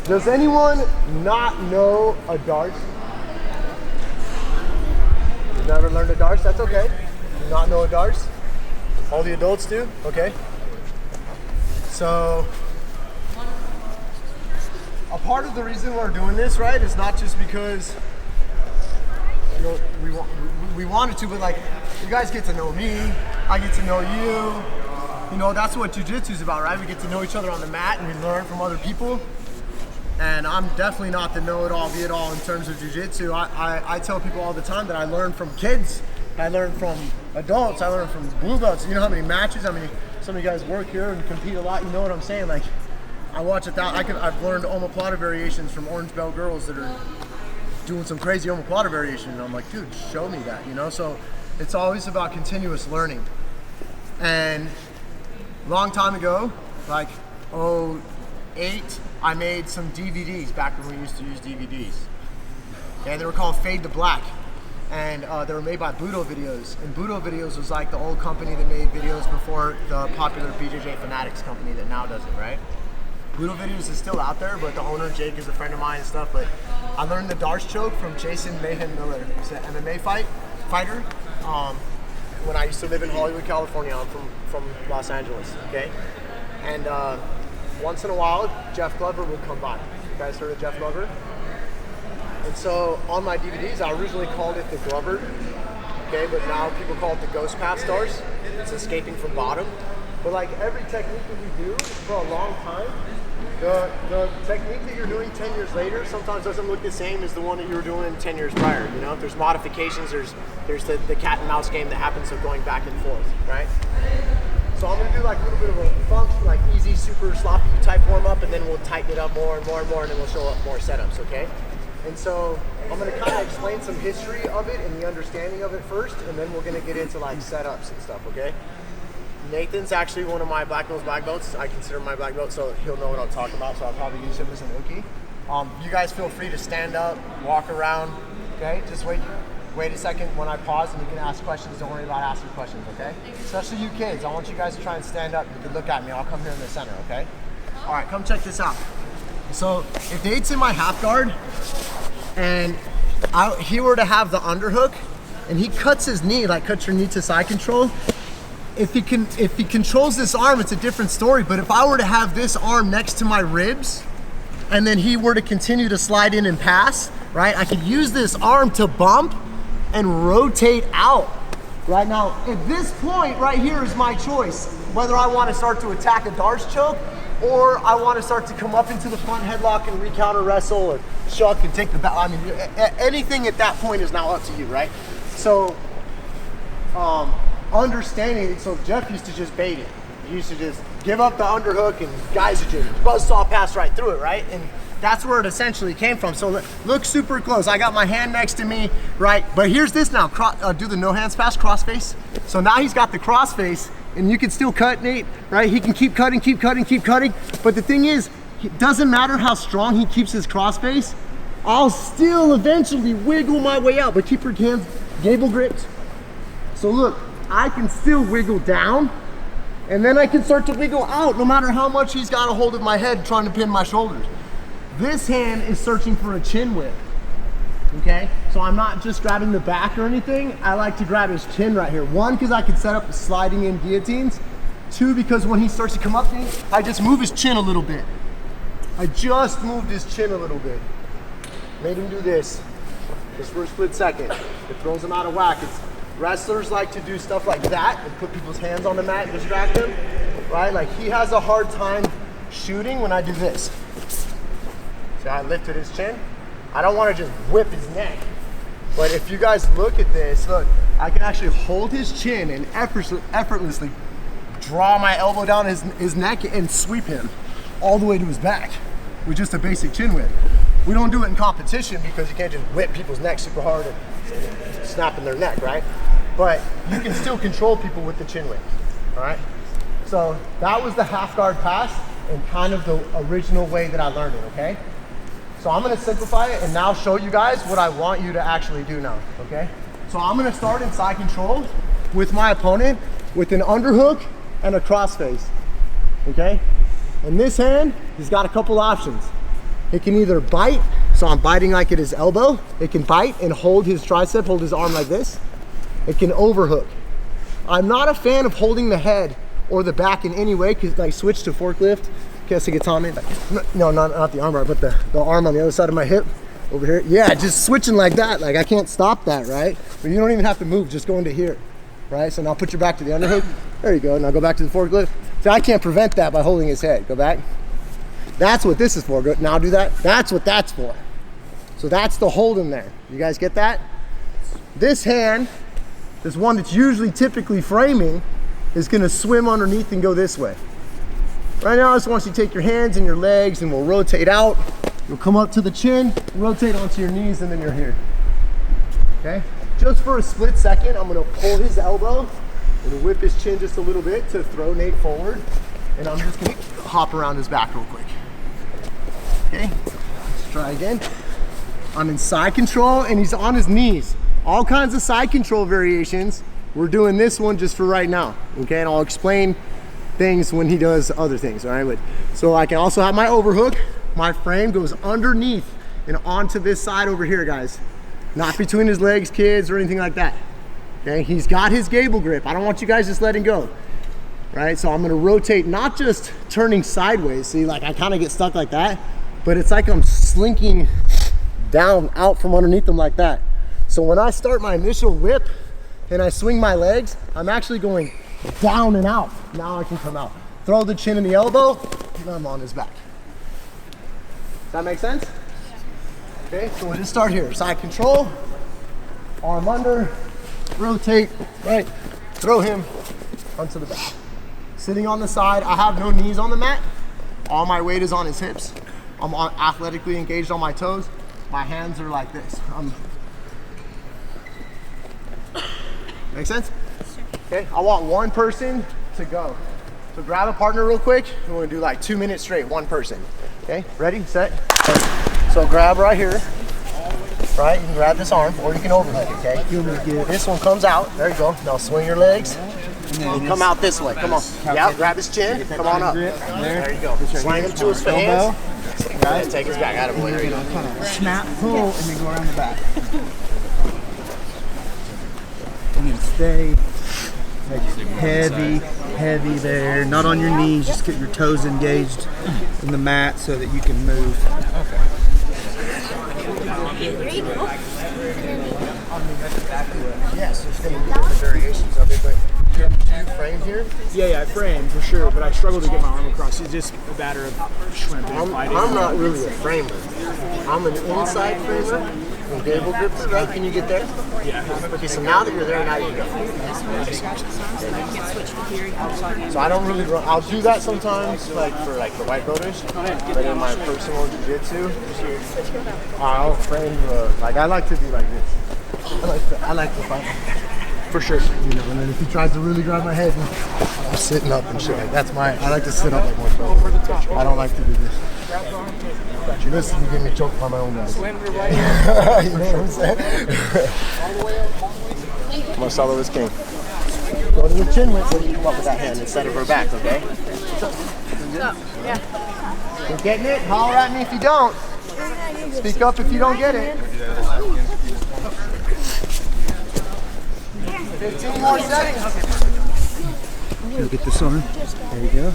Does anyone not know a dart? You've never learned a dart? That's okay. You not know a dart? All the adults do? Okay. So, a part of the reason we're doing this, right, is not just because we wanted to, but like, you guys get to know me, I get to know you. You know, that's what jiu-jitsu is about, right? We get to know each other on the mat and we learn from other people. And I'm definitely not the know-it-all, be-it-all in terms of jiu-jitsu. I tell people all the time that I learn from kids, I learn from adults, I learn from blue belts. You know how many matches, some of you guys work here and compete a lot, you know what I'm saying? Like, I watch it that, I've learned omoplata variations from orange belt girls that are doing some crazy omoplata variation, and I'm like, dude, show me that, you know? So it's always about continuous learning. And long time ago, like 2008, I made some DVDs back when we used to use DVDs. Okay, they were called Fade to Black. And they were made by Budo Videos. And Budo Videos was like the old company that made videos before the popular BJJ Fanatics company that now does it, right? Budo Videos is still out there, but the owner, Jake, is a friend of mine and stuff. But I learned the darts choke from Jason Mayhem Miller. He's an MMA fighter. When I used to live in Hollywood, California. I'm from Los Angeles, okay? And once in a while, Jeff Glover would come by. You guys heard of Jeff Glover? And so on my DVDs, I originally called it the Glover, okay? But now people call it the Ghost Path Stars. It's escaping from bottom. But like every technique that we do for a long time, the technique that you're doing 10 years later sometimes doesn't look the same as the one that you were doing 10 years prior. You know, if there's modifications, there's the cat and mouse game that happens of going back and forth, right? So I'm gonna do like a little bit of a function, like easy, super sloppy type warm up, and then we'll tighten it up more and more and more, and then we'll show up more setups, okay? And so I'm gonna kind of explain some history of it and the understanding of it first, and then we're gonna get into like setups and stuff, okay? Nathan's actually one of my black belts. I consider my black belt, so he'll know what I'm talking about, so I'll probably use him as an Oki. You guys feel free to stand up, walk around, okay? Just wait a second when I pause and you can ask questions. Don't worry about asking questions, okay? Especially you kids. I want you guys to try and stand up. You can look at me. I'll come here in the center, okay? All right, come check this out. So if Nate's in my half guard and he were to have the underhook and he cuts his knee, like cuts your knee to side control, if he controls this arm, it's a different story. But if I were to have this arm next to my ribs and then he were to continue to slide in and pass, right? I could use this arm to bump and rotate out. Right now, at this point right here is my choice, whether I want to start to attack a darts choke or I want to start to come up into the front headlock and re-counter wrestle or shuck and take the back. I mean, anything at that point is now up to you, right? So, understanding, so Jeff used to just bait it. He used to just give up the underhook and guys would just buzzsaw pass right through it, right? And that's where it essentially came from. So look super close. I got my hand next to me, right? But here's this now, do the no hands pass, cross face. So now he's got the cross face and you can still cut, Nate, right? He can keep cutting. But the thing is, it doesn't matter how strong he keeps his cross face, I'll still eventually wiggle my way out, but keep your hands gable gripped. So look, I can still wiggle down and then I can start to wiggle out no matter how much he's got a hold of my head trying to pin my shoulders. This hand is searching for a chin whip, okay? So I'm not just grabbing the back or anything. I like to grab his chin right here. One, because I can set up sliding in guillotines. Two, because when he starts to come up to me, I just move his chin a little bit. I just moved his chin a little bit. Made him do this, just for a split second. It throws him out of whack. Wrestlers like to do stuff like that and put people's hands on the mat and distract them, right? Like he has a hard time shooting when I do this. See how I lifted his chin? I don't want to just whip his neck. But if you guys look at this, look, I can actually hold his chin and effortlessly draw my elbow down his neck and sweep him all the way to his back with just a basic chin whip. We don't do it in competition because you can't just whip people's necks super hard and snapping their neck, right? But you can still control people with the chin whip, all right? So that was the half guard pass and kind of the original way that I learned it, okay? So I'm gonna simplify it and now show you guys what I want you to actually do now, okay? So I'm gonna start in side control with my opponent with an underhook and a crossface, okay? In this hand, he's got a couple options. It can either bite, so I'm biting like at his elbow. It can bite and hold his tricep, hold his arm like this. It can overhook. I'm not a fan of holding the head or the back in any way, because like switch to forklift. Guess it gets on me. No, not the arm bar, but the arm on the other side of my hip over here. Yeah, just switching like that. Like I can't stop that, right? But you don't even have to move, just go into here, right? So now put your back to the underhook. There you go. Now go back to the forklift. See, I can't prevent that by holding his head. Go back. That's what this is for. Go, now do that. That's what that's for. So that's the hold in there. You guys get that? This hand, this one that's usually typically framing, is gonna swim underneath and go this way. Right now, I just want you to take your hands and your legs and we'll rotate out. You'll come up to the chin, rotate onto your knees, and then you're here. Okay? Just for a split second, I'm gonna pull his elbow and whip his chin just a little bit to throw Nate forward. And I'm just gonna hop around his back real quick. Okay, let's try again. I'm in side control and he's on his knees. All kinds of side control variations. We're doing this one just for right now, okay? And I'll explain things when he does other things, all right? So I can also have my overhook. My frame goes underneath and onto this side over here, guys. Not between his legs, kids, or anything like that, okay? He's got his gable grip. I don't want you guys just letting go, right? So I'm gonna rotate, not just turning sideways. See, like I kind of get stuck like that, but it's like I'm slinking down out from underneath them like that. So when I start my initial whip and I swing my legs, I'm actually going down and out. Now I can come out. Throw the chin and the elbow, and I'm on his back. Does that make sense? Okay, so we'll just start here. Side control, arm under, rotate, right, throw him onto the back. Sitting on the side, I have no knees on the mat. All my weight is on his hips. I'm athletically engaged on my toes. My hands are like this. Make sense? Okay, I want one person to go. So grab a partner real quick. We're gonna do like 2 minutes straight, one person. Okay, ready, set. So grab right here, right? You can grab this arm or you can overhook, okay? This one comes out, there you go. Now swing your legs. And come out this way, come on. Yeah, grab his chin, come on up. There you go. Slang him to his hands. Right, take his back, attaboy, there you go. Snap, pull, and then go around the back. And then stay heavy there. Not on your knees, just get your toes engaged in the mat so that you can move. Yes, there's going to be different variations of it, but do you frame here? Yeah, I frame for sure, but I struggle to get my arm across. It's just a matter of shrimping and fighting. I'm not really a framer. I'm an inside framer and gable gripper, right? Can you get there? Yeah. Okay, so now that you're there, now you go. So I don't really run. I'll do that sometimes, like for like the white belters, but in my personal jiu-jitsu, I'll frame like I like to be like this. I like to fight for sure. You know, and then if he tries to really grab my head, I'm sitting up and shit. Like that's I like to sit up like more. I don't like to do this. This is getting me choked by my own guys. You know what I'm saying? Marcelo is king. Go to the chin width so you can come up with that hand instead of her back, okay? Yeah. You're getting it? Holler at me if you don't. Speak up if you don't get it. 15 more seconds. Go get this on. There you go.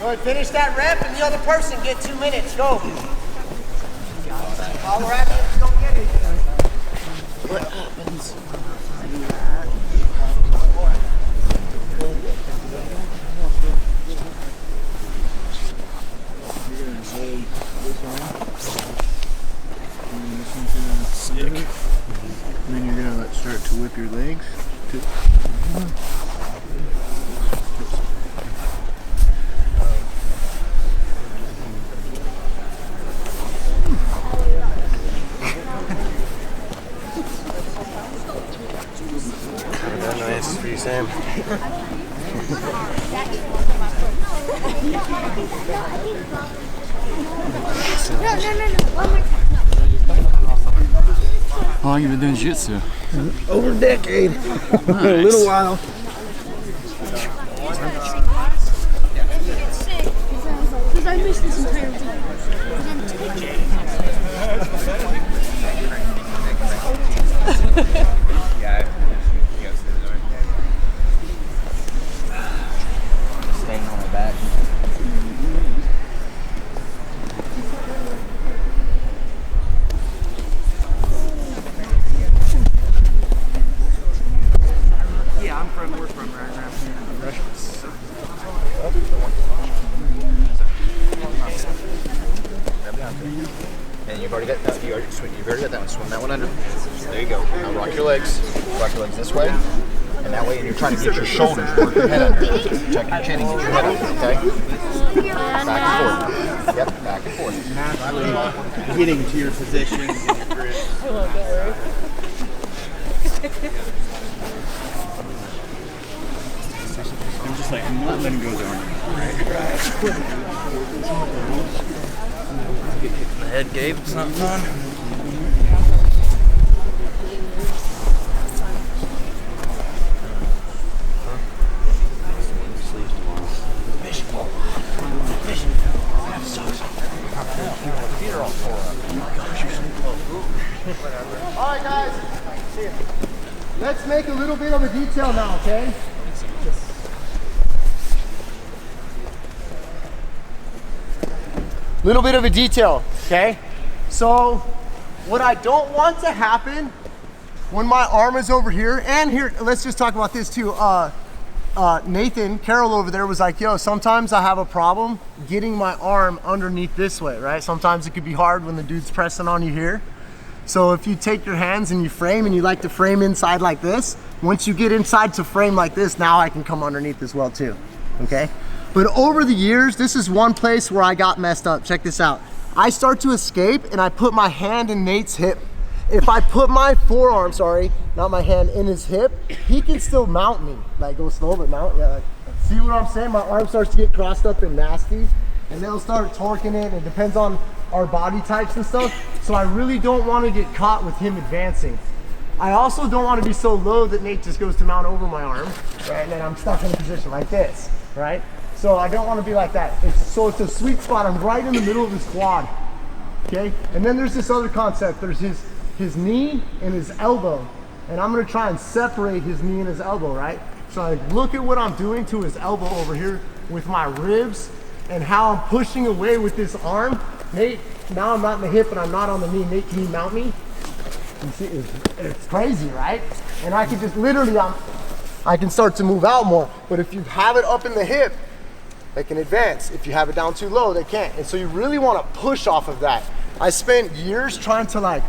Go ahead, finish that rep and the other person get 2 minutes. Go. Holler at me if you don't get it. What happens? Sick. And then you're gonna start to whip your legs. Nice for you, Sam. No. One more time. How long have you been doing jiu-jitsu? Over a decade. Nice. A little while. Run that one under. There you go. Now rock your legs. Rock your legs this way. And that way you're trying to get your shoulders, work your head under. Check your chin and get your head under, okay? Back and forth. Yep, back and forth. Naturally getting to your position and your grip. I love that word. I'm just like, I'm not letting go down. Right. Get kicked in the head, Gabe. It's not fun. All right, guys. Let's make a little bit of a detail now, okay? Little bit of a detail, okay? So, what I don't want to happen when my arm is over here, and here, let's just talk about this too. Nathan Carroll over there was like, yo, sometimes I have a problem getting my arm underneath this way, right? Sometimes it could be hard when the dude's pressing on you here. So if you take your hands and you frame, and you like to frame inside like this, once you get inside to frame like this, now I can come underneath as well too, okay? But over the years, this is one place where I got messed up. Check this out. I start to escape and I put my hand in Nate's hip. If I put my forearm, sorry, not my hand, in his hip, he can still mount me. Like go slow but mount, yeah. Like, see what I'm saying? My arm starts to get crossed up and nasty, and they'll start torquing it. It depends on our body types and stuff. So I really don't want to get caught with him advancing. I also don't want to be so low that Nate just goes to mount over my arm, right? And then I'm stuck in a position like this, right? So I don't want to be like that. It's a sweet spot. I'm right in the middle of his quad, okay? And then there's this other concept. There's his knee and his elbow. And I'm gonna try and separate his knee and his elbow, right? So I look at what I'm doing to his elbow over here with my ribs and how I'm pushing away with this arm. Nate, now I'm not in the hip and I'm not on the knee. Nate, can you mount me? You see, it's crazy, right? And I can just literally, I can start to move out more. But if you have it up in the hip, they can advance. If you have it down too low, they can't. And so you really want to push off of that. I spent years trying to like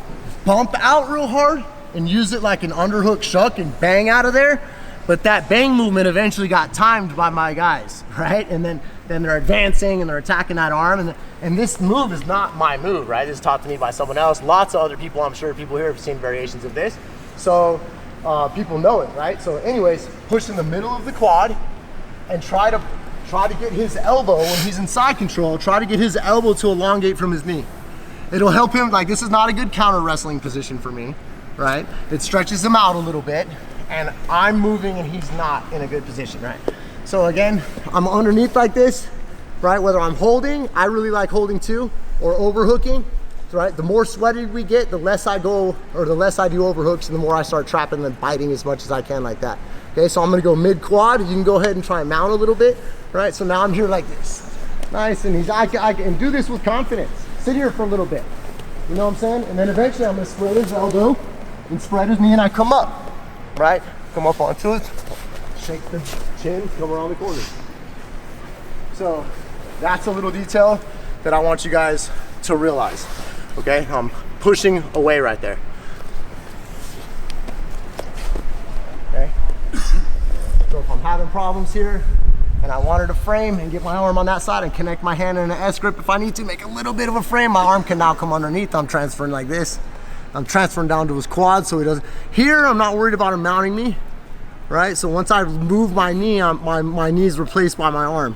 bump out real hard and use it like an underhook shuck and bang out of there. But that bang movement eventually got timed by my guys, right? And then they're advancing and they're attacking that arm. And this move is not my move, right? This is taught to me by someone else. Lots of other people, I'm sure people here have seen variations of this. So people know it, right? So anyways, push in the middle of the quad and try to get his elbow when he's in side control, try to get his elbow to elongate from his knee. It'll help him, like this is not a good counter wrestling position for me, right? It stretches him out a little bit and I'm moving and he's not in a good position, right? So again, I'm underneath like this, right? Whether I'm holding, I really like holding too, or overhooking, right? The more sweaty we get, the less I go, or the less I do overhooks and the more I start trapping and biting as much as I can like that. Okay, so I'm gonna go mid quad. You can go ahead and try and mount a little bit, right? So now I'm here like this. Nice, and I can do this with confidence. Sit here for a little bit. You know what I'm saying? And then eventually I'm gonna spread his elbow and spread his knee and I come up, right? Come up onto it, shake the chin, come around the corner. So that's a little detail that I want you guys to realize, okay? I'm pushing away right there. Okay? So if I'm having problems here and I wanted to frame and get my arm on that side and connect my hand in an S grip, if I need to make a little bit of a frame, my arm can now come underneath. I'm transferring like this. I'm transferring down to his quad so he doesn't. Here, I'm not worried about him mounting me, right? So once I move my knee, my knee is replaced by my arm.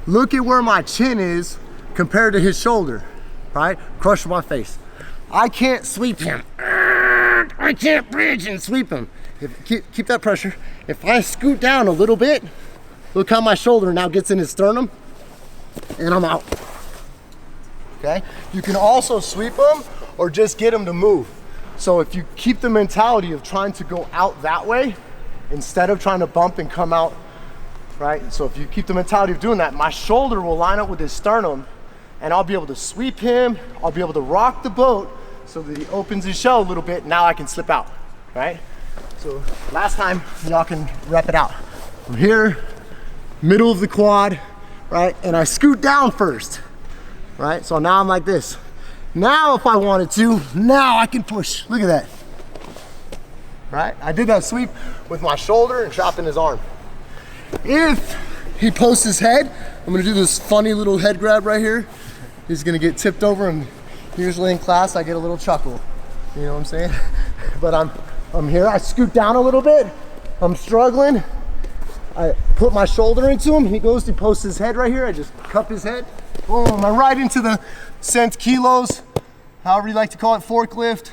Look at where my chin is compared to his shoulder, right? Crush my face. I can't sweep him. I can't bridge and sweep him. Keep that pressure. If I scoot down a little bit, look how my shoulder now gets in his sternum, and I'm out. Okay? You can also sweep him or just get him to move. So if you keep the mentality of trying to go out that way, instead of trying to bump and come out, right? So if you keep the mentality of doing that, my shoulder will line up with his sternum, and I'll be able to sweep him, I'll be able to rock the boat so that he opens his shell a little bit, now I can slip out, right? So last time, y'all can rep it out. From here, middle of the quad, right? And I scoot down first, right? So now I'm like this. Now if I wanted to, now I can push. Look at that. Right? I did that sweep with my shoulder and chopping his arm. If he posts his head, I'm gonna do this funny little head grab right here. He's gonna get tipped over, and usually in class I get a little chuckle. You know what I'm saying? But I'm here, I scoot down a little bit. I'm struggling. I put my shoulder into him. He posts his head right here. I just cup his head. Boom, I'm right into the cent kilos, however you like to call it, forklift.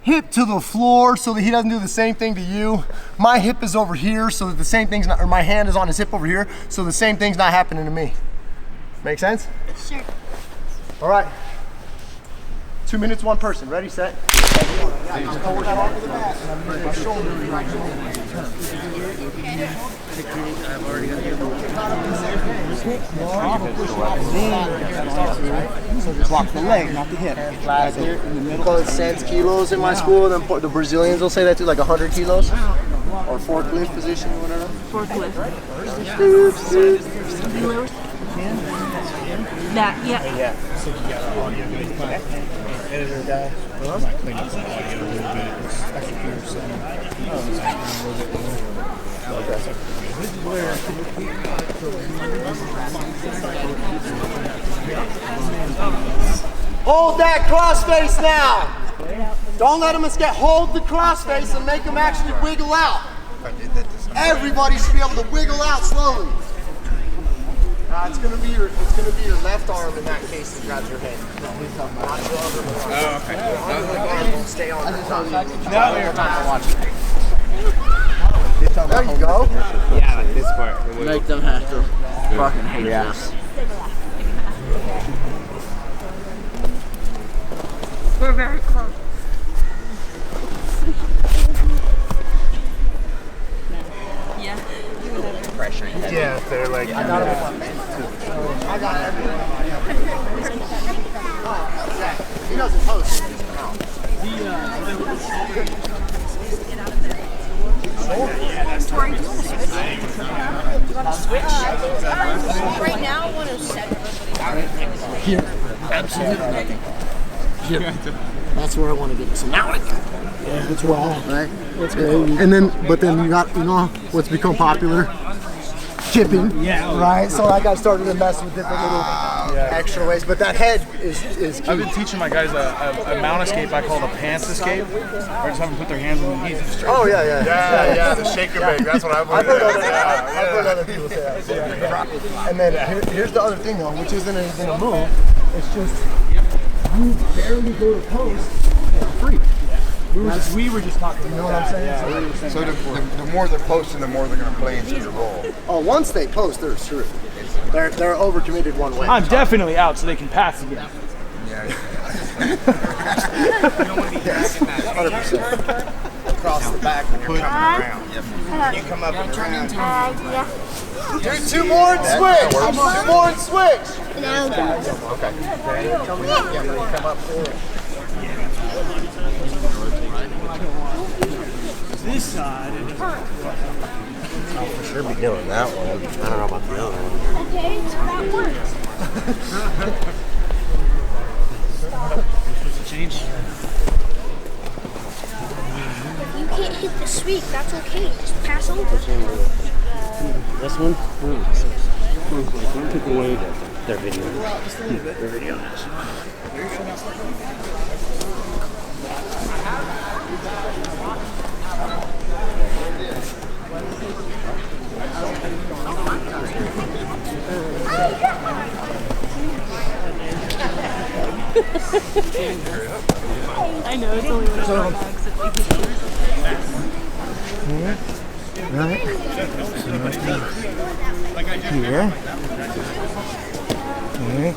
Hip to the floor so that he doesn't do the same thing to you. My hip is over here so that the same thing's not, or my hand is on his hip over here so the same thing's not happening to me. Make sense? Sure. All right. 2 minutes, one person. Ready, set. So just walk the leg, not the hip. Right there in the middle. Call it cents kilos in my school. Then the Brazilians will say that too, like 100 kilos. Or forklift position or whatever. Forklift. That, yeah. Editor guy. Clean up the audio a little bit. Hold that cross face now. Don't let him escape. Hold the cross face and make him actually wiggle out. Everybody should be able to wiggle out slowly. It's gonna be your left arm in that case that grabs your head. Not your other one. Oh, okay. Other arm won't stay on the top. There you go. Yeah, like this part. Make them have to fucking hate this. We're very close. Yeah. Pressure. Yeah, they're like. I got everything. He doesn't post. Right now, 107. Here, absolutely. Here, that's where I want to get. So now I got. Yeah, that's where I want. Right. That's great. And then, but then you got, what's become popular. Kipping, right? So I got started to mess with different little extra ways, but that head is key. I've been teaching my guys a mount escape I call the pants escape, or just have them put their hands on the knees. Oh yeah, the shaker bag. That's what I've heard other people say that. And then here's the other thing though, which isn't anything to move. It's just you barely go to post for free. We were just talking. You know what I'm saying? So the more they're posting, the more they're going to play into your role. Oh, once they post, they're screwed. They're overcommitted one way. I'm definitely out so they can pass again. Yeah. 100%. Across the back when you're coming around. You come up and around. Yeah. Do two more and switch. 2 more and switch. Now, Okay. Come up forward. This side. I'll for sure be doing that one. I don't know about the other one. okay, so that works. Change. If you can't hit the sweep, that's okay. Just pass over. This one? Took away their video. Their video. I know, it's only one of our dogs that we Right. Here. Okay.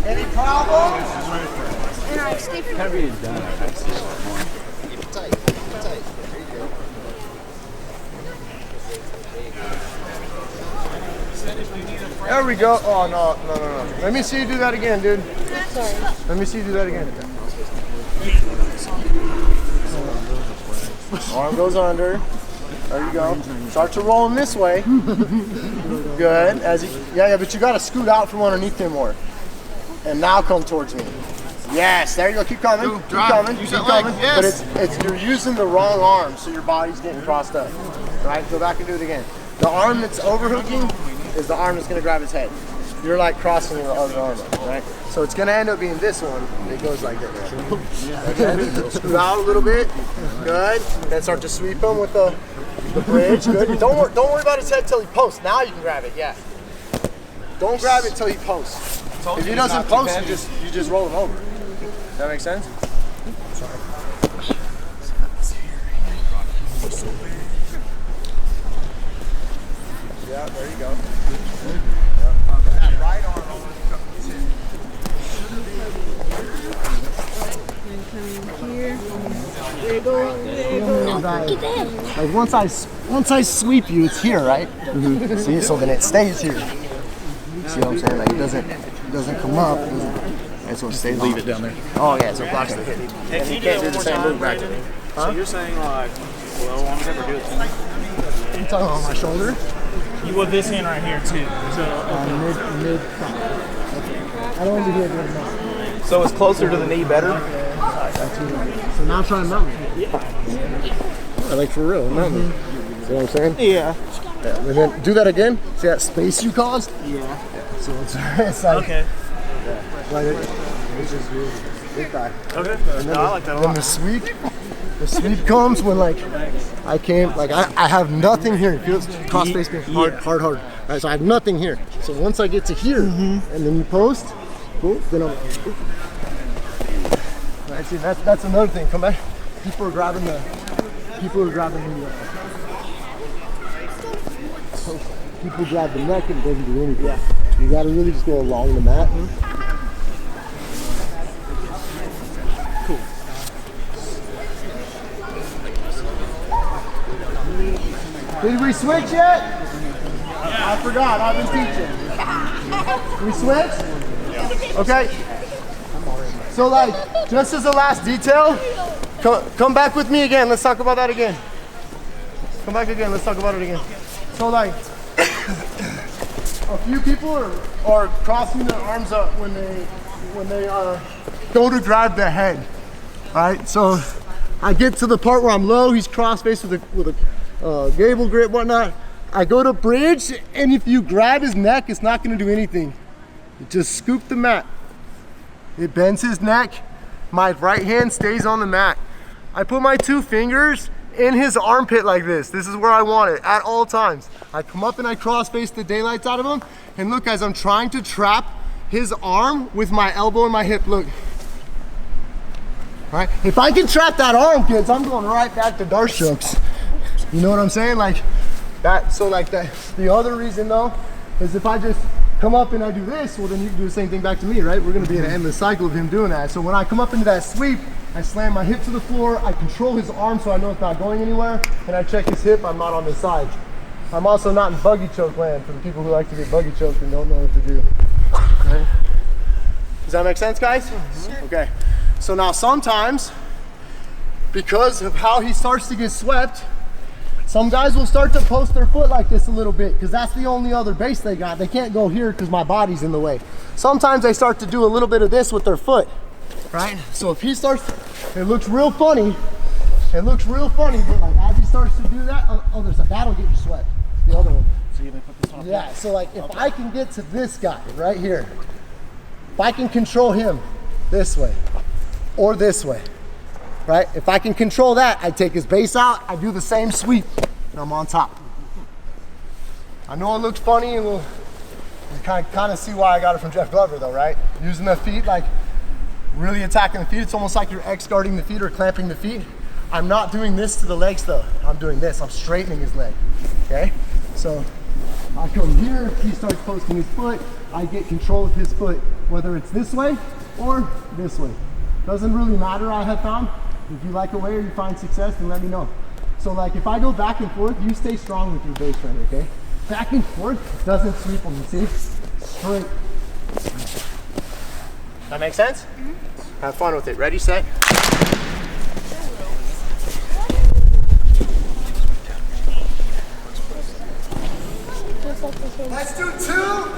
Any problems? And I stay for Keep it tight. Keep it tight. There you go. There we go. Oh, no. Let me see you do that again, dude. Let me see you do that again. Arm goes under. There you go. Start to roll him this way. Good. As you Yeah, but you gotta scoot out from underneath him more. And now come towards me. Yes, there you go, keep coming, keep coming, keep coming. But it's you're using the wrong arm, so your body's getting crossed up. Right, go back and do it again. The arm that's overhooking is the arm that's gonna grab his head. You're like crossing your other arm up, right? So it's gonna end up being this one. It goes like this. Okay. Scoot out a little bit. Good. Then start to sweep him with the bridge. Good. Don't worry about his head till he posts. Now you can grab it. Yeah. Don't grab it till he posts. If he doesn't post, you just roll him over. Does that make sense? Sorry. Yeah, there you go. That right arm is Here. There you go. There you go. Like once I sweep you, it's here, right? Mm-hmm. See, so then it stays here. See what I'm saying? Like it doesn't come up. And so it stays. Leave it down there. Oh yeah, so it blocks the hit. And you can't do the same move back to me. So you're saying like, well, I'm never do it. You talking about my shoulder? You with this hand right here too. So Mid. Okay. I don't want to be here doing that. So it's closer to the knee better? So now try and mount me. Yeah. Like for real, mount me. See what I'm saying? Yeah. And then do that again. See that space you caused? Yeah. So it's like, Okay. like it's just really big guy. Okay. No, I like that a Then lot. the sweep comes when like I can't, like I have nothing here. It feels cross face being hard. All right, so I have nothing here. So once I get to here and then you post, cool, then I'm. Right, see that's another thing. Come back. People are grabbing the. People grab the neck and it doesn't do anything. Yeah. You gotta really just go along the mat. Cool. Did we switch yet? Yeah. I forgot, I've been teaching. We switched? Okay. So like, just as a last detail, come back with me again. Let's talk about that again. Come back again, let's talk about it again. So like, a few people are crossing their arms up when they go to grab the head. All right, so I get to the part where I'm low. He's cross-faced with a gable grip, whatnot. I go to bridge, and if you grab his neck, it's not going to do anything. You just scoop the mat. It bends his neck. My right hand stays on the mat. I put my 2 fingers in his armpit like this. This is where I want it at all times. I come up and I cross-face the daylights out of him. And look, guys, I'm trying to trap his arm with my elbow and my hip. Look. All right? If I can trap that arm, kids, I'm going right back to dart strokes. You know what I'm saying? Like that. So like that. The other reason though is if I just come up and I do this, well then you can do the same thing back to me, right? We're gonna be in an endless cycle of him doing that. So when I come up into that sweep, I slam my hip to the floor, I control his arm so I know it's not going anywhere, and I check his hip, I'm not on this side. I'm also not in buggy choke land for the people who like to get buggy choked and don't know what to do. Okay. Does that make sense, guys? Okay. So now sometimes, because of how he starts to get swept, some guys will start to post their foot like this a little bit because that's the only other base they got. They can't go here because my body's in the way. Sometimes they start to do a little bit of this with their foot, right? So if he starts, it looks real funny. It looks real funny, but like as he starts to do that on the other side, that'll get you swept. The other one. So you put this on? Yeah, so like if I can get to this guy right here, if I can control him this way or this way, right? If I can control that, I take his base out, I do the same sweep, and I'm on top. I know it looks funny, and you kind of see why I got it from Jeff Glover though, right? Using the feet, like really attacking the feet. It's almost like you're X-guarding the feet or clamping the feet. I'm not doing this to the legs though. I'm doing this, I'm straightening his leg, okay? So I come here, he starts posting his foot, I get control of his foot, whether it's this way or this way. Doesn't really matter, I have found. If you like a way or you find success, then let me know. So like if I go back and forth, you stay strong with your base right here, okay? Back and forth doesn't sweep them, you see? Straight. That make sense? Mm-hmm. Have fun with it. Ready, set? Let's do 2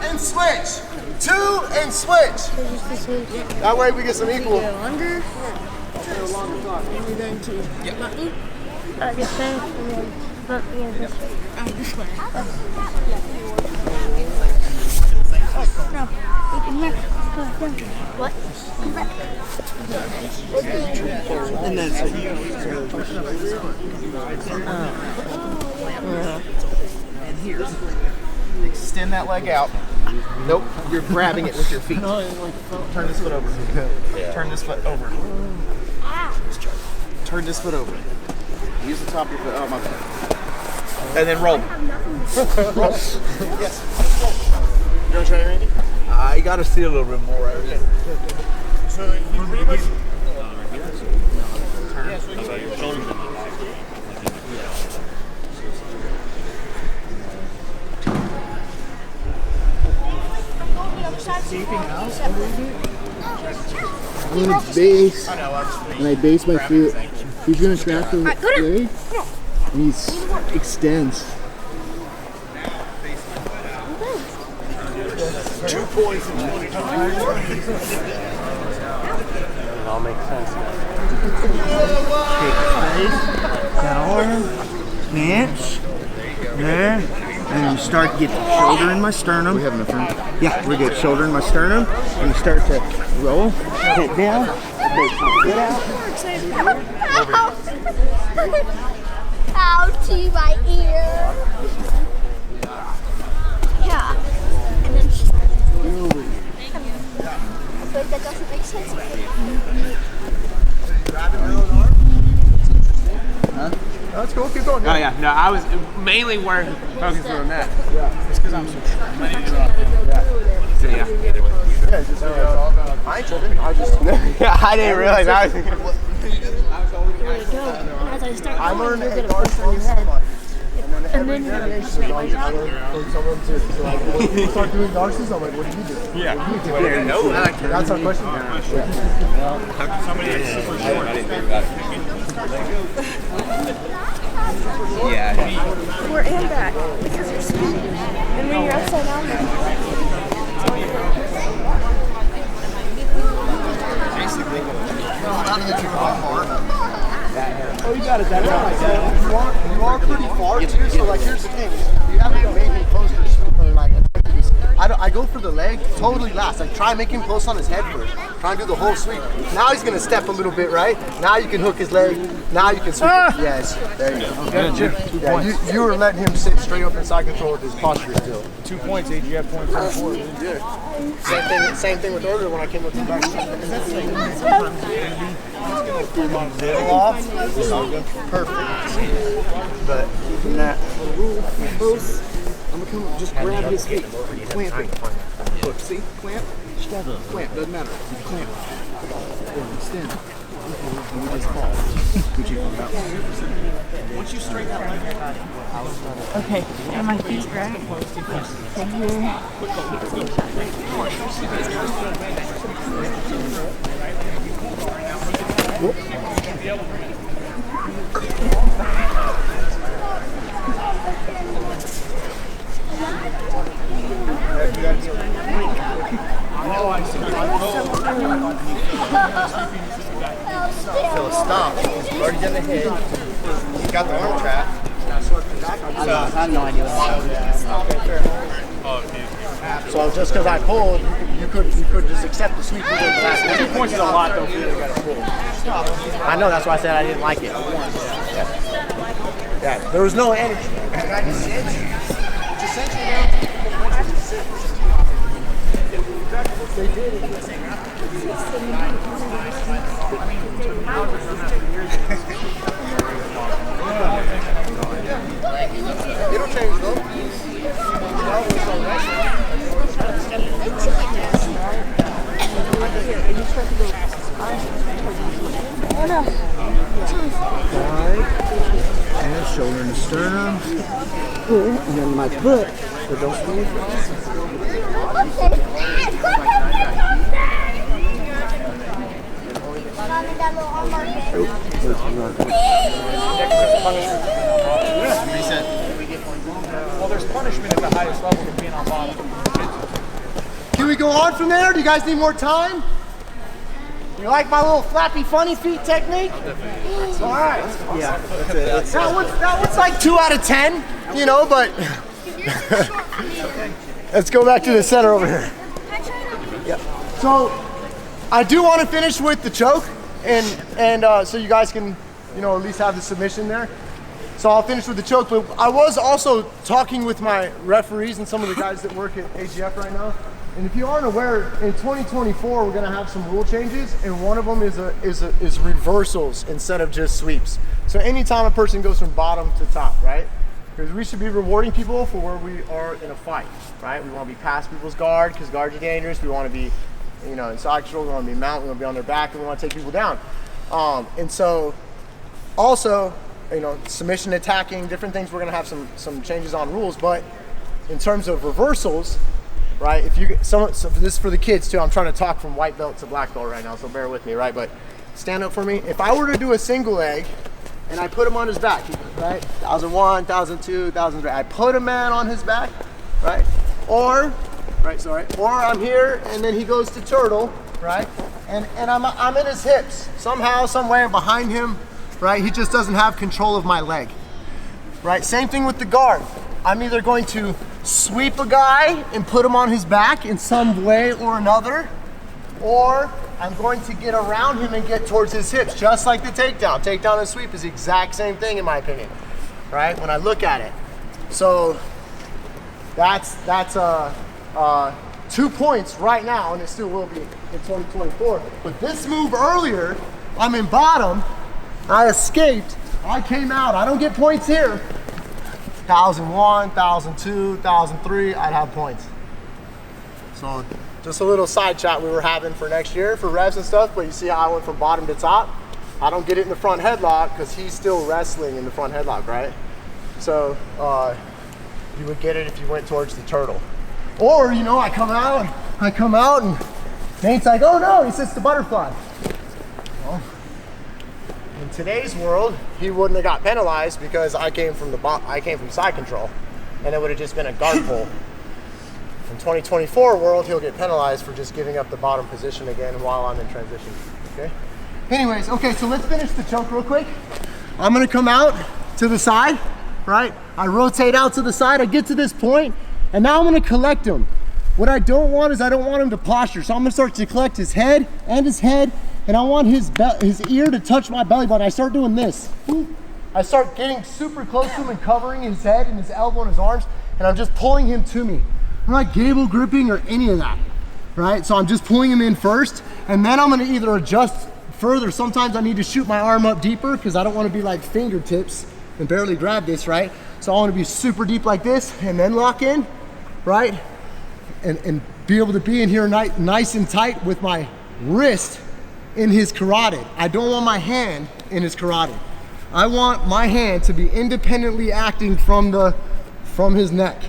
and switch. 2 and switch. That way we get some equal. Longer. Then to button. This way, and then button this way. This way. No. What? And that's what you And here. Extend that leg out. Nope, you're grabbing it with your feet. Turn this foot over. Turn this foot over. Turn this foot over. Use the top of your foot. Oh, my bad. And then roll. Roll. Yes. You want to try it, Randy? I gotta see a little bit more right here. So you pretty much. I'm gonna base, and I base my foot. He's gonna snap the leg, and he extends. 2 points in 20 times. It all makes sense now. down, inch, there, and you start to get the shoulder in my sternum. We have enough room? Yeah, we're good. Shoulder in my sternum, and you start to roll, hit down, base my foot out. Ouchie, my ear. Yeah. And then but that doesn't make sense. That's cool. Keep going. Oh yeah, no, I was mainly focusing on that. Yeah. It's because I'm so tripping. I ain't tripping. I just. Yeah, I didn't realize I was. As I start I going, learned you're a gonna dark push on your head. And then you're gonna variation is always another for someone to like, when you start doing darces, I'm like, what do you do? Yeah. What do you do? That's our question. Somebody is super short. I didn't think about it. Yeah. Forward and back because you're spinning. And when you're upside down, Basically, not to get too far. Oh, you got it that way. You are pretty far too, so like here's the thing. You have to make him close to like I go for the leg totally last. Like try and make him close on his head first. Try and do the whole sweep. Now he's gonna step a little bit, right? Now you can hook his leg. Now you can sweep it. Yes, there you go. Yeah, you were letting him sit straight up in side control with his posture still. 2 points, AJ. You have points on 4. Same thing with earlier when I came up to the back. Little off. Perfect. But keeping that close. I'm gonna come up, just grab his feet, clamp it. Look, see, clamp, clamp, doesn't matter. You clamp, or extend. And we just fall. Once you straighten that leg out. okay, and my feet right from here. So stop. He's already done the hit. He's got the arm trap. I have no idea what So just because I pulled, you could just accept the sweep. 2 points is a lot though for you to get a pull. I know, that's why I said I didn't like it. Yeah, there was no energy. It'll change though. and shoulder and sternum. And then my foot. So don't squeeze. Well, there's punishment at the highest level of being on bottom. we go on from there? Do you guys need more time? You like my little flappy funny feet technique? All right. Yeah. That one's like 2 out of 10, you know, but let's go back to the center over here. Yeah. So I do want to finish with the choke, and so you guys can, you know, at least have the submission there. So I'll finish with the choke, but I was also talking with my referees and some of the guys that work at AGF right now. And if you aren't aware, in 2024 we're going to have some rule changes, and one of them is reversals instead of just sweeps. So anytime a person goes from bottom to top, right? Because we should be rewarding people for where we are in a fight, right? We want to be past people's guard because guards are dangerous. We want to be, you know, in side control. We want to be mounted. We want to be on their back, and we want to take people down. And so, also, you know, submission, attacking, different things. We're going to have some changes on rules, but in terms of reversals. Right, if you get so this is for the kids too. I'm trying to talk from white belt to black belt right now, so bear with me, right? But stand up for me. If I were to do a single leg and I put him on his back, right? 1001, 1002, 1003. I put a man on his back, right? Or I'm here and then he goes to turtle, right? And I'm in his hips somehow, some way behind him, right? He just doesn't have control of my leg, right? Same thing with the guard. I'm either going to sweep a guy and put him on his back in some way or another, or I'm going to get around him and get towards his hips, just like the takedown. Takedown and sweep is the exact same thing in my opinion, right? When I look at it. So that's 2 points right now, and it still will be in 2024. But this move earlier, I'm in bottom, I escaped, I came out, I don't get points here. 1001, 1002, 1003, I'd have points. So just a little side chat we were having for next year for revs and stuff, but you see how I went from bottom to top? I don't get it in the front headlock because he's still wrestling in the front headlock, right? So you would get it if you went towards the turtle. Or, you know, I come out and Nate's like, oh no, he sits the butterfly. Well, in today's world, he wouldn't have got penalized because I came from side control, and it would have just been a guard pull. In 2024 world, he'll get penalized for just giving up the bottom position again while I'm in transition. Okay. Anyways, okay, so let's finish the choke real quick. I'm gonna come out to the side, right? I rotate out to the side. I get to this point, and now I'm gonna collect him. What I don't want is I don't want him to posture, so I'm gonna start to collect his head, and I want his ear to touch my belly button. I start doing this. I start getting super close to him and covering his head and his elbow and his arms, and I'm just pulling him to me. I'm not gable gripping or any of that, right? So I'm just pulling him in first, and then I'm gonna either adjust further. Sometimes I need to shoot my arm up deeper because I don't want to be like fingertips and barely grab this, right? So I want to be super deep like this and then lock in, right? And be able to be in here nice and tight with my wrist in his carotid. I don't want my hand in his carotid. I want my hand to be independently acting from his neck,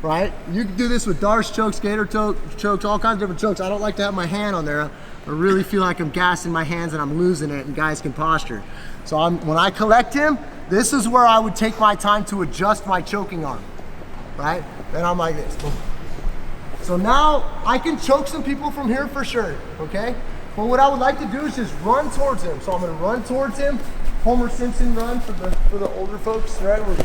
right? You can do this with Darce chokes, Gator chokes, all kinds of different chokes. I don't like to have my hand on there. I really feel like I'm gassing my hands and I'm losing it, and guys can posture. So when I collect him, this is where I would take my time to adjust my choking arm, right? Then I'm like this, boom. So now I can choke some people from here for sure, okay? But what I would like to do is just run towards him. So I'm gonna run towards him, Homer Simpson run for the older folks, right? We're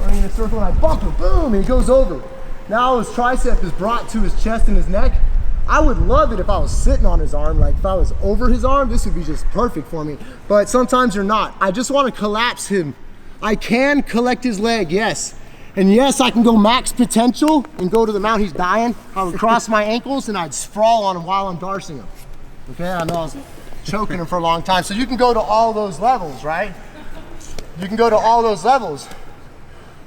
running in a circle and I bump him, boom, and he goes over. Now his tricep is brought to his chest and his neck. I would love it if I was sitting on his arm, like if I was over his arm, this would be just perfect for me. But sometimes you're not. I just wanna collapse him. I can collect his leg, yes. And yes, I can go max potential and go to the mount he's dying. I would cross my ankles and I'd sprawl on him while I'm darcing him. Okay, I know I was choking him for a long time. So you can go to all those levels, right? You can go to all those levels.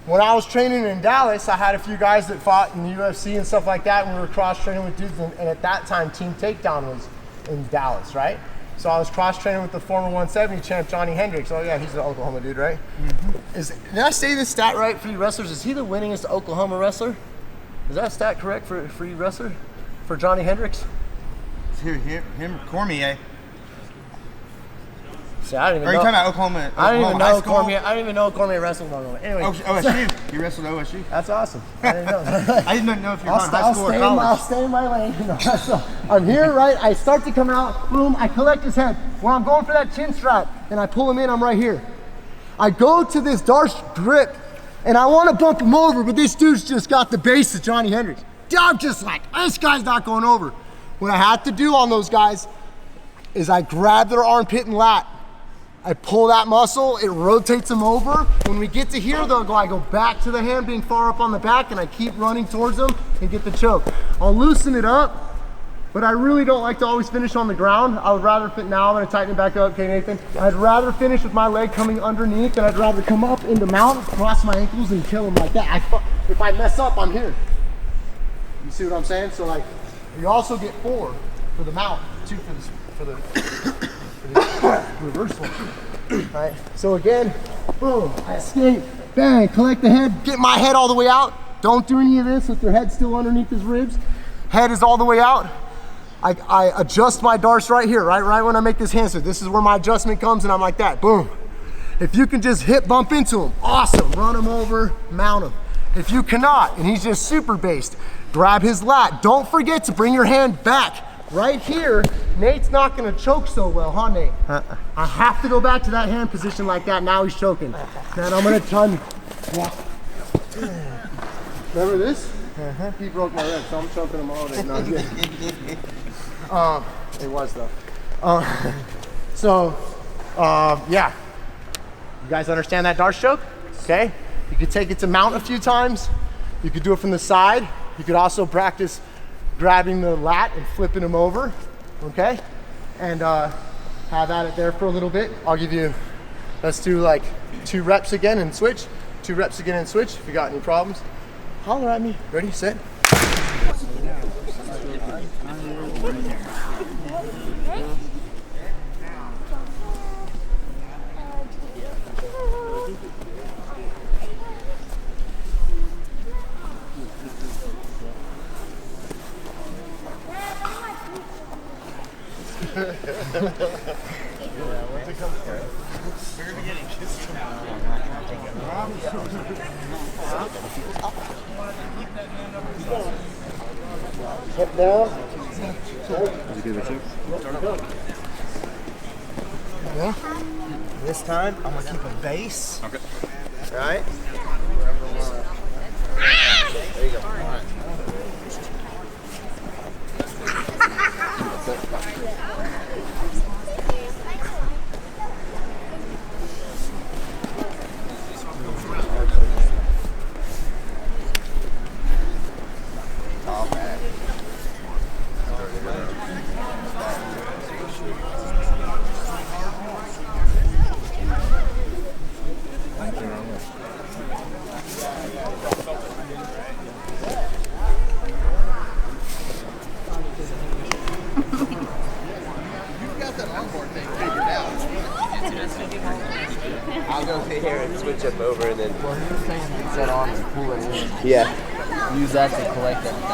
When I was training in Dallas, I had a few guys that fought in the UFC and stuff like that, and we were cross-training with dudes, and at that time, Team Takedown was in Dallas, right? So I was cross-training with the former 170 champ, Johnny Hendricks. Oh yeah, he's the Oklahoma dude, right? Mm-hmm. Did I say this stat right for you wrestlers? Is he the winningest Oklahoma wrestler? Is that stat correct for you wrestler? For Johnny Hendricks? Him or Cormier. See, I don't even Are you know. talking about Oklahoma? I don't even High know school? Cormier. I don't even know Cormier wrestled on. Anyway, OSU. You wrestled at OSU. that's awesome. I didn't know. I didn't know if you're on high school or I'll college. stay in my lane. You know, so I'm here, right? I start to come out. Boom! I collect his head. When I'm going for that chin strap, and I pull him in, I'm right here. I go to this Darce grip, and I want to bump him over, but this dude's just got the base of Johnny Hendricks. I'm just like, this guy's not going over. What I had to do on those guys is I grab their armpit and lat. I pull that muscle, it rotates them over. When we get to here, though, I go back to the hand being far up on the back, and I keep running towards them and get the choke. I'll loosen it up, but I really don't like to always finish on the ground. I would rather fit, now I'm gonna tighten it back up, okay, Nathan? I'd rather finish with my leg coming underneath, and I'd rather come up into mount, cross my ankles, and kill him like that. If I mess up, I'm here. You see what I'm saying? So like, you also get 4 for the mount, 2 for the reversal, right? So again, boom, I escape, bang, collect the head, get my head all the way out. Don't do any of this with your head still underneath his ribs. Head is all the way out. I adjust my Darce right here, right when I make this handstand. This is where my adjustment comes, and I'm like that, boom. If you can just hip bump into him, awesome, run him over, mount him. If you cannot, and he's just super based, grab his lat. Don't forget to bring your hand back. Right here, Nate's not gonna choke so well, huh, Nate? I have to go back to that hand position like that. Now he's choking. Then I'm gonna try and walk. Remember this? He broke my rib, so I'm choking him all day. No, I'm kidding. It was though. Yeah. You guys understand that Darce choke? Okay. You could take it to mount a few times. You could do it from the side. You could also practice grabbing the lat and flipping them over, okay? And have at it there for a little bit. I'll give you, let's do like 2 reps again and switch. 2 reps again and switch. If you got any problems, holler at me. Ready, set. Hip down. Yeah. This time I'm gonna keep a base. Okay. Right. There you go. All right. I'll go sit here and switch up over and then Set on and pull it in. yeah. Use that to collect everything.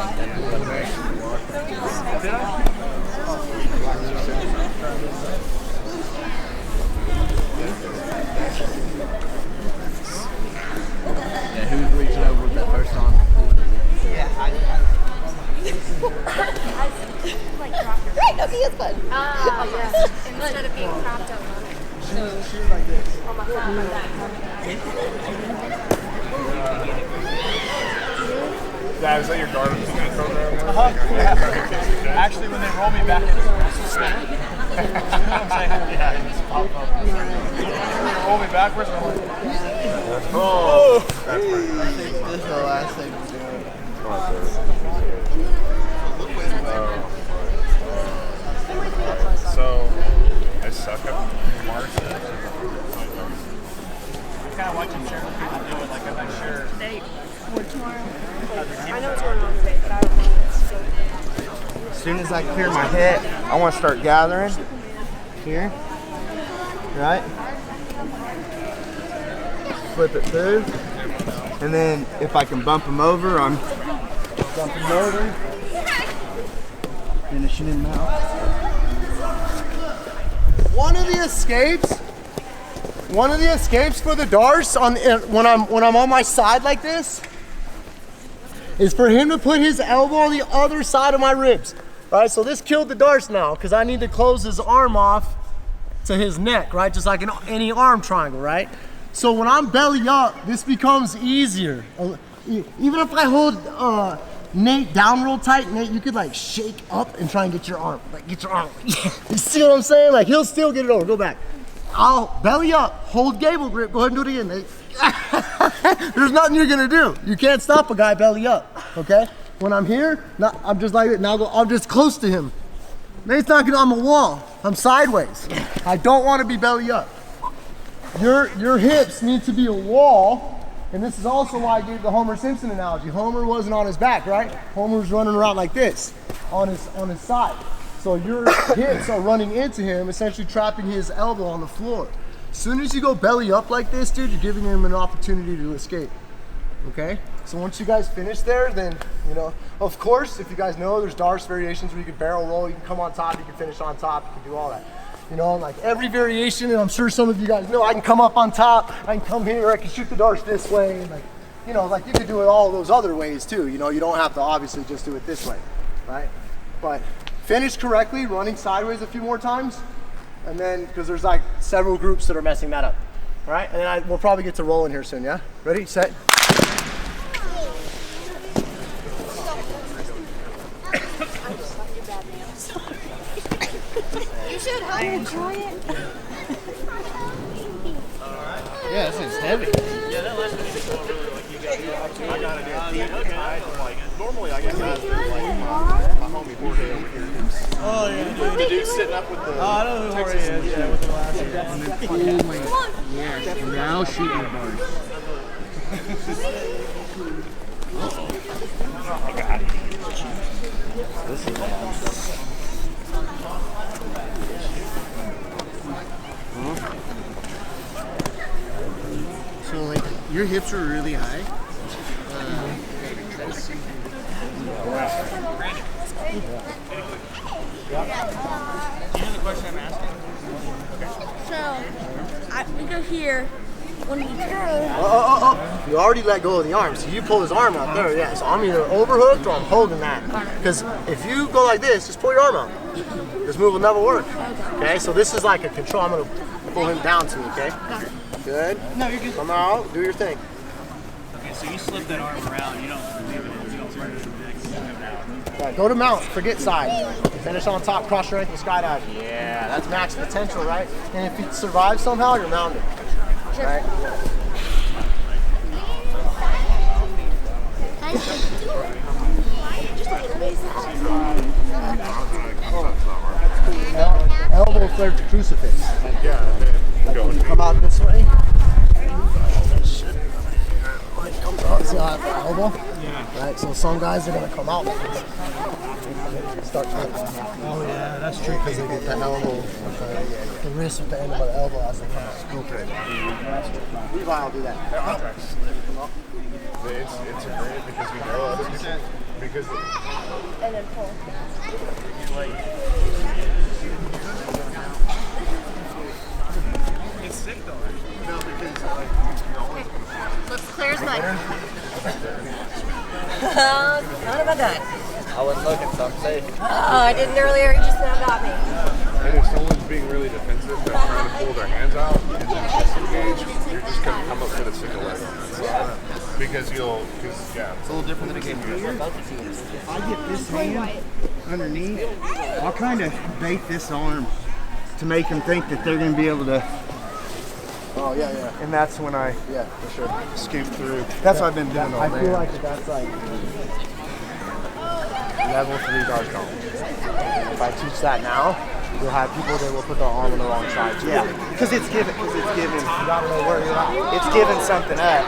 Yeah, who's reaching over with that first arm? Right, okay, it's fun. Oh, yes. Instead of being propped up on it. She's like this. On my front, like that. Yeah, is that your guard program? Yeah. Actually, when they roll me back into the wrestle snap, you know what I'm saying? Yeah, you just pop up. When they roll me backwards, I'm like, oh! That's pretty nice. This is the last thing we're doing. So, I suck at Mars. I'm kind of watching certain people do it, like I'm not sure. Today or tomorrow. I know it's going on today, but I don't know what's going on. As soon as I clear my head, I want to start gathering here, right? Flip it through, and then if I can bump them over, I'm bumping them over, finishing him out. One of the escapes one of the escapes for the darce when I'm on my side like this is for him to put his elbow on the other side of my ribs. Right, so this killed the darce now because I need to close his arm off to his neck, right? Just like in any arm triangle, right? So when I'm belly up, this becomes easier. Even if I hold Nate down real tight, Nate, you could like shake up and try and get your arm. You see what I'm saying? Like he'll still get it over. Go back. I'll belly up, hold gable grip. Go ahead and do it again, Nate. There's nothing you're gonna do. You can't stop a guy belly up, okay? When I'm here, I'm just like it. Now I'm just close to him. Nate's not on the wall. I'm sideways. I don't want to be belly up. Your hips need to be a wall, and this is also why I gave the Homer Simpson analogy. Homer wasn't on his back, right? Homer was running around like this, on his side. So your hips are running into him, essentially trapping his elbow on the floor. As soon as you go belly up like this, dude, you're giving him an opportunity to escape. Okay? So once you guys finish there, then, you know, of course, if you guys know, there's darce variations where you can barrel roll, you can come on top, you can finish on top, you can do all that. You know, like every variation, and I'm sure some of you guys know, I can come up on top, I can come here, I can shoot the darce this way, and like, you know, like you could do it all those other ways too. You know, you don't have to obviously just do it this way, right? But finish correctly, running sideways a few more times, and then, because there's like several groups that are messing that up, all right? And then we'll probably get to rolling here soon, yeah? Ready, set. You should help enjoy it. Yeah, this is heavy. Yeah, that last one is going really like you got. I got it. Like normally I get guys that like my homie Jorge over here. Oh yeah. The dude sitting up with the. Oh, I know who Jorge is. Yeah, with the glasses. Oh my. Yeah. Now shooting the bars. This is bad. So like your hips are really high. So, we go here. When we turn. You already let go of the arm, so you pull his arm out there, yeah. So I'm either overhooked or I'm holding that. Because if you go like this, just pull your arm out. This move will never work. Okay, so this is like a control. I'm gonna pull him down to, okay? Good. No, you're good. Come out, do your thing. Okay, so you slip that arm around, you don't leave it in, you don't turn it in the neck, you move it out. Right, go to mount, forget side. Finish on top, cross your ankle, skydive. Yeah, that's max potential, right? And if you survive somehow, you're mounted. Right? Elbow flare to crucifix. Yeah. When you come out this way, it comes out, see how I have the elbow? Yeah. Right, so some guys are going to come out like this. Start trying to Oh yeah, that's true. because they get the elbow, with the wrist with the end of the elbow as they come out. Okay. Levi will do that. It's a great because we know other people. Because And then pull. It's sick though. no, because like Looks clear as mud. Son of a gun. I wasn't looking, so I'm safe. Oh, I didn't earlier. He just now got me. and if someone's being really defensive, they're trying to pull their hands out and then disengage, you're just gonna come up with a single leg on that. Because yeah. It's a little different than a game here. If I get this hand underneath, I'll kind of bait this arm to make them think that they're going to be able to. Oh, yeah, yeah. And that's when I Yeah, for sure. scoop through. That's what I've been doing all I day. feel like that's like level 3 guard comp. If I teach that now, you'll have people that will put their arm on the wrong side too. Yeah, because it's given. You gotta know where you're at. It's given something up.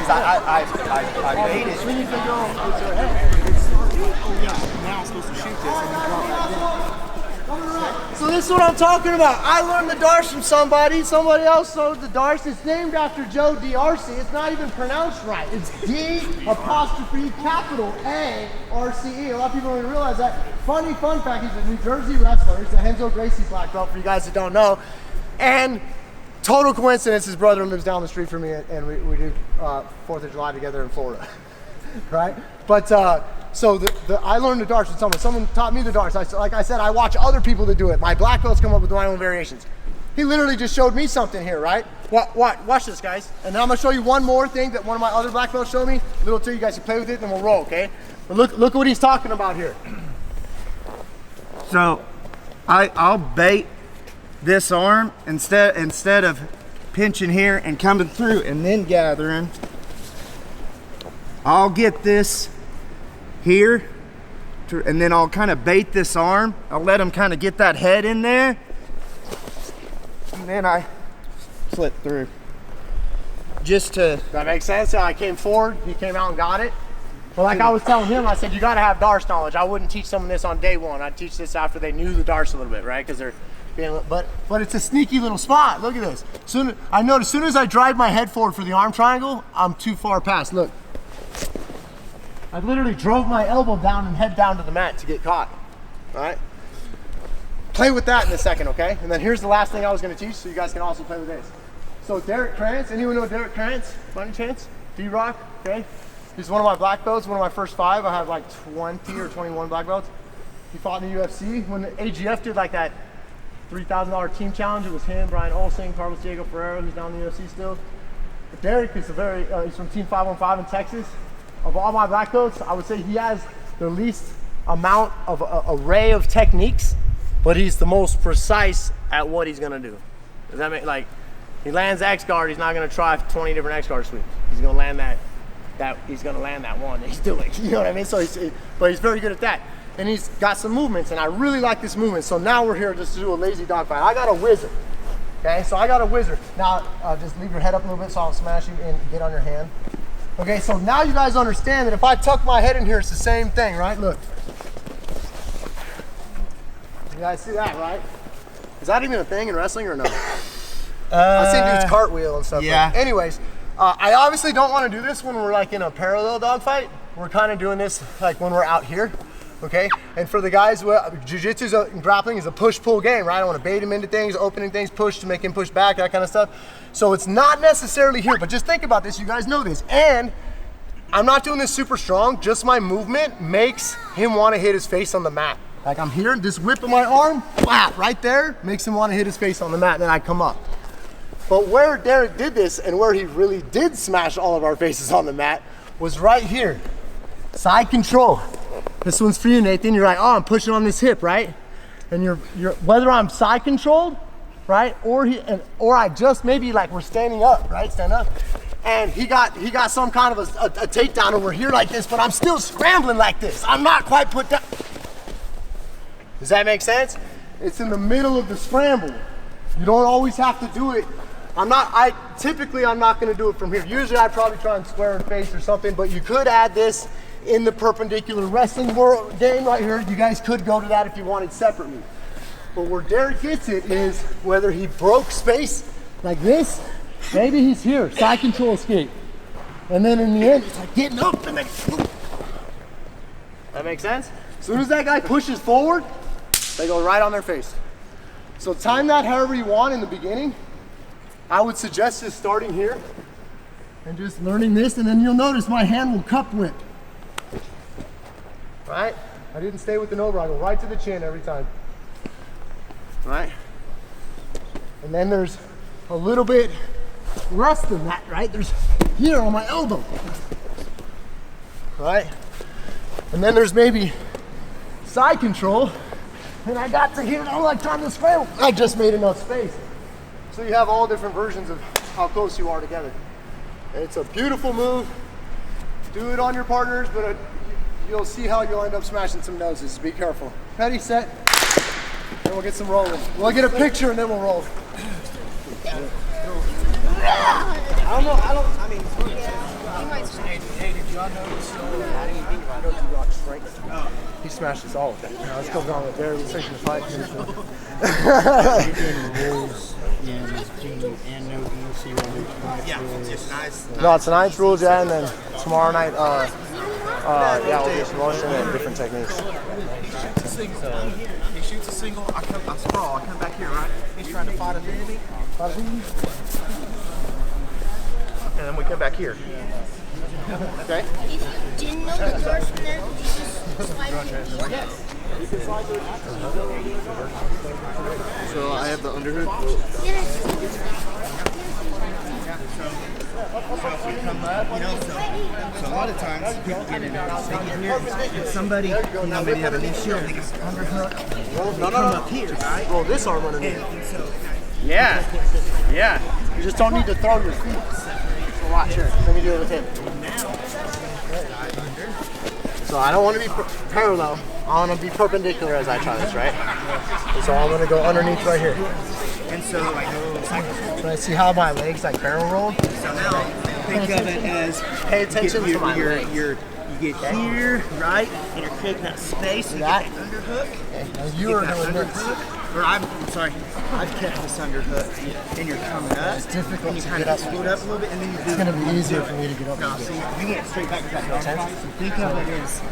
Because I bait it. When you can go with your head. Now I'm supposed to shoot this and then drop back in. So this is what I'm talking about. I learned the darce from somebody. Somebody else sold the darce. It's named after Joe D'Arce. It's not even pronounced right. It's D''A''. A lot of people don't even realize that. Funny fun fact, he's a New Jersey wrestler. He's a Henzo Gracie black belt for you guys that don't know. And total coincidence. His brother lives down the street from me, and we do 4th of July together in Florida, right? But so I learned the darts with someone. Someone taught me the darts. Like I said, I watch other people that do it. My black belts come up with my own variations. He literally just showed me something here, right? Watch this, guys. And now I'm gonna show you one more thing that one of my other black belts showed me. A little too, you guys can play with it, and then we'll roll, okay? But look what he's talking about here. So I'll bait this arm instead of pinching here and coming through and then gathering. I'll get this here and then I'll kind of bait this arm. I'll let him kind of get that head in there, and then I slip through. Just to... That makes sense? So I came forward, he came out and got it. But like I was telling him, I said, you gotta have darts knowledge. I wouldn't teach someone this on day one. I'd teach this after they knew the darts a little bit, right? Because they're being, but it's a sneaky little spot. Look at this. I noticed as soon as I drive my head forward for the arm triangle, I'm too far past. Look. I literally drove my elbow down and head down to the mat to get caught. All right? Play with that in a second, okay? And then here's the last thing I was gonna teach, so you guys can also play with this. So Derek Krantz, anyone know Derek Krantz by any chance? D-Rock, okay? He's one of my black belts, one of my first 5. I have like 20 or 21 black belts. He fought in the UFC. When the AGF did like that $3,000 team challenge, it was him, Brian Olsen, Carlos Diego Ferreira, who's down in the UFC still. But Derek is he's from Team 515 in Texas. Of all my black belts, I would say he has the least amount of array of techniques, but he's the most precise at what he's gonna do. Does that make, like, he lands X guard, he's not gonna try 20 different X guard sweeps. He's gonna land he's gonna land that one that he's doing. You know what I mean? So but he's very good at that. And he's got some movements, and I really like this movement. So now we're here just to do a lazy dog fight. I got a wizard. Okay, so I got a wizard. Now just leave your head up a little bit so I'll smash you and get on your hand. Okay, so now you guys understand that if I tuck my head in here, it's the same thing, right? Look. You guys see that, right? Is that even a thing in wrestling or no? I've seen dudes cartwheel and stuff. Yeah. But anyways, I obviously don't want to do this when we're like in a parallel dogfight. We're kind of doing this like when we're out here, okay? And for the guys, jiu-jitsu and grappling is a push-pull game, right? I want to bait him into things, opening things, push to make him push back, that kind of stuff. So it's not necessarily here, but just think about this. You guys know this. And I'm not doing this super strong. Just my movement makes him want to hit his face on the mat. Like I'm here, this whip of my arm, wow, right there, makes him want to hit his face on the mat, and then I come up. But where Derek did this and where he really did smash all of our faces on the mat was right here. Side control. This one's for you, Nathan. You're like, oh, I'm pushing on this hip, right? And you're whether I'm side controlled, right? Or I just maybe like we're standing up, right? Stand up. And he got some kind of a takedown over here like this, but I'm still scrambling like this. I'm not quite put down. Does that make sense? It's in the middle of the scramble. You don't always have to do it. Typically I'm not gonna do it from here. Usually I probably try and square in face or something, but you could add this in the perpendicular wrestling world game right here. You guys could go to that if you wanted separately. But where Derek gets it is whether he broke space like this, maybe he's here, side control escape. And then in the end, it's like getting up and then, that makes sense? As soon as that guy pushes forward, they go right on their face. So time that however you want in the beginning. I would suggest just starting here and just learning this, and then you'll notice my hand will cup whip. Right? I didn't stay with the over, I go right to the chin every time. Right? And then there's a little bit less than that, right? There's here on my elbow. Right? And then there's maybe side control, and I got to here, and I'm like trying to scramble. I just made enough space. So you have all different versions of how close you are together. It's a beautiful move. Do it on your partners, but you'll see how you'll end up smashing some noses. Be careful. Ready, set, and we'll get some rolling. We'll get a picture and then we'll roll. Hey, did y'all notice how do you beat Rock's strength? He smashed us all with that. Now let's go down with there. Let's finish the fight. No, it's tonight's rules, yeah, and then tomorrow night, yeah, we'll do some motion and different techniques. He shoots a single. I crawl. I come back here, right? He's trying to fight an enemy. And then we come back here. Okay? If you didn't know the doors from there, would you just slide through? Yes. So I have the underhood. So if we come up, you know, so a lot of times people get in here, and somebody, you know, maybe have an issue, and they get underhook. No, come up here, right? Roll this arm underneath. And so, Yeah. Yeah. You just don't need to throw your feet. So watch here. Let me do it with him. So I don't want to be parallel. I want to be perpendicular as I try this, right? And so I'm going to go underneath right here. and so like, Can I see how my legs like barrel roll? so now think of it as Pay attention to my legs. you get here, right, and you're creating that space. You that? get that underhook. Now you are Get doing that this. underhook. Or I'm sorry, I've kept this underhook, and you're coming up. It's difficult and you to kind get of up. scoot up a little bit, and then you do. It's going to be easier for me to get up. No, see, you went straight back to that. So think of it as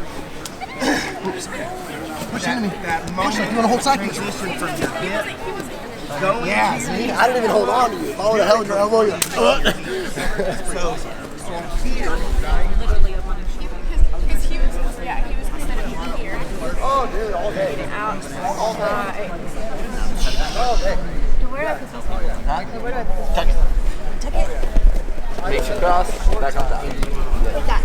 Push into me. that Push moment it. You want to hold cycling? transition from your hip going Yeah, to see? I didn't even hold on to you. If I would have held your elbow, you're so here. Because he was, yeah, he was instead of even here. Oh, dude, all day. Outside. All day. Where do I put these things? Where do I put this? Tuck it. Tuck it. Make your cross. Back on top. Like that.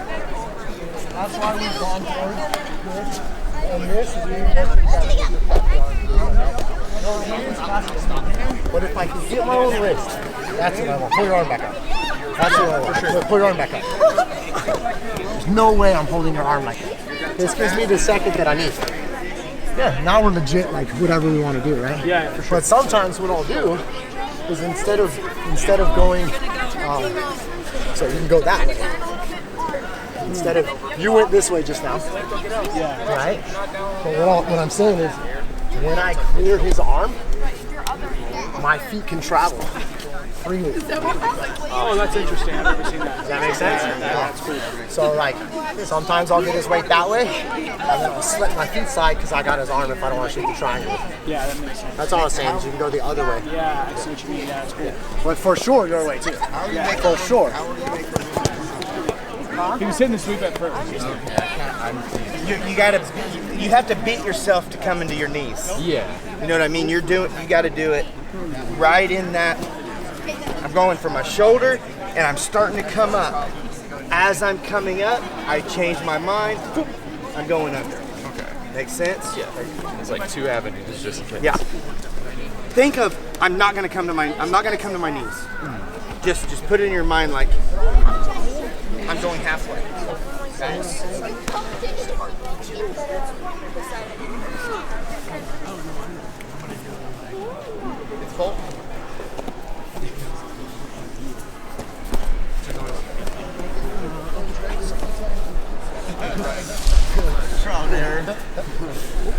That's why we've gone towards this. And this is But if I can get my own wrist, that's what I want. Pull your arm back up. That's what I want. For sure. Pull your arm back up. There's no way I'm holding your arm like that. This gives me the second that I need. Yeah, now we're legit like whatever we want to do, right? Yeah, for sure. But sometimes what I'll do is instead of going, so you can go that way. Instead of, you went this way just now, right? But what I'm saying is, when I clear his arm, my feet can travel freely. Oh, that's interesting. I've never seen that. Does that make sense? Yeah, that's cool. So like, sometimes I'll get his weight that way, and then I'll slip my feet side because I got his arm if I don't want to shoot the triangle. Yeah, that makes sense. That's all I'm saying, is you can go the other way. Yeah, I see what you mean. Yeah, that's cool. But for sure, your way too. For sure. He was hitting the sweep at first. You have to beat yourself to come into your knees. Yeah. You know what I mean? You got to do it right in that. I'm going for my shoulder, and I'm starting to come up. As I'm coming up, I change my mind. Boop, I'm going under. Okay. Makes sense? Yeah. It's like two avenues just in case. Yeah. Think of I'm not gonna come to my knees. Just put it in your mind like I'm going halfway. It's full. Trial and error.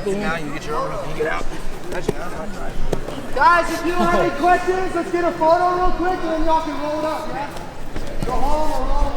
Now you get your arm up and you get out. Guys, if you don't have any questions, let's get a photo real quick and then y'all can roll it up, yeah? Go home or roll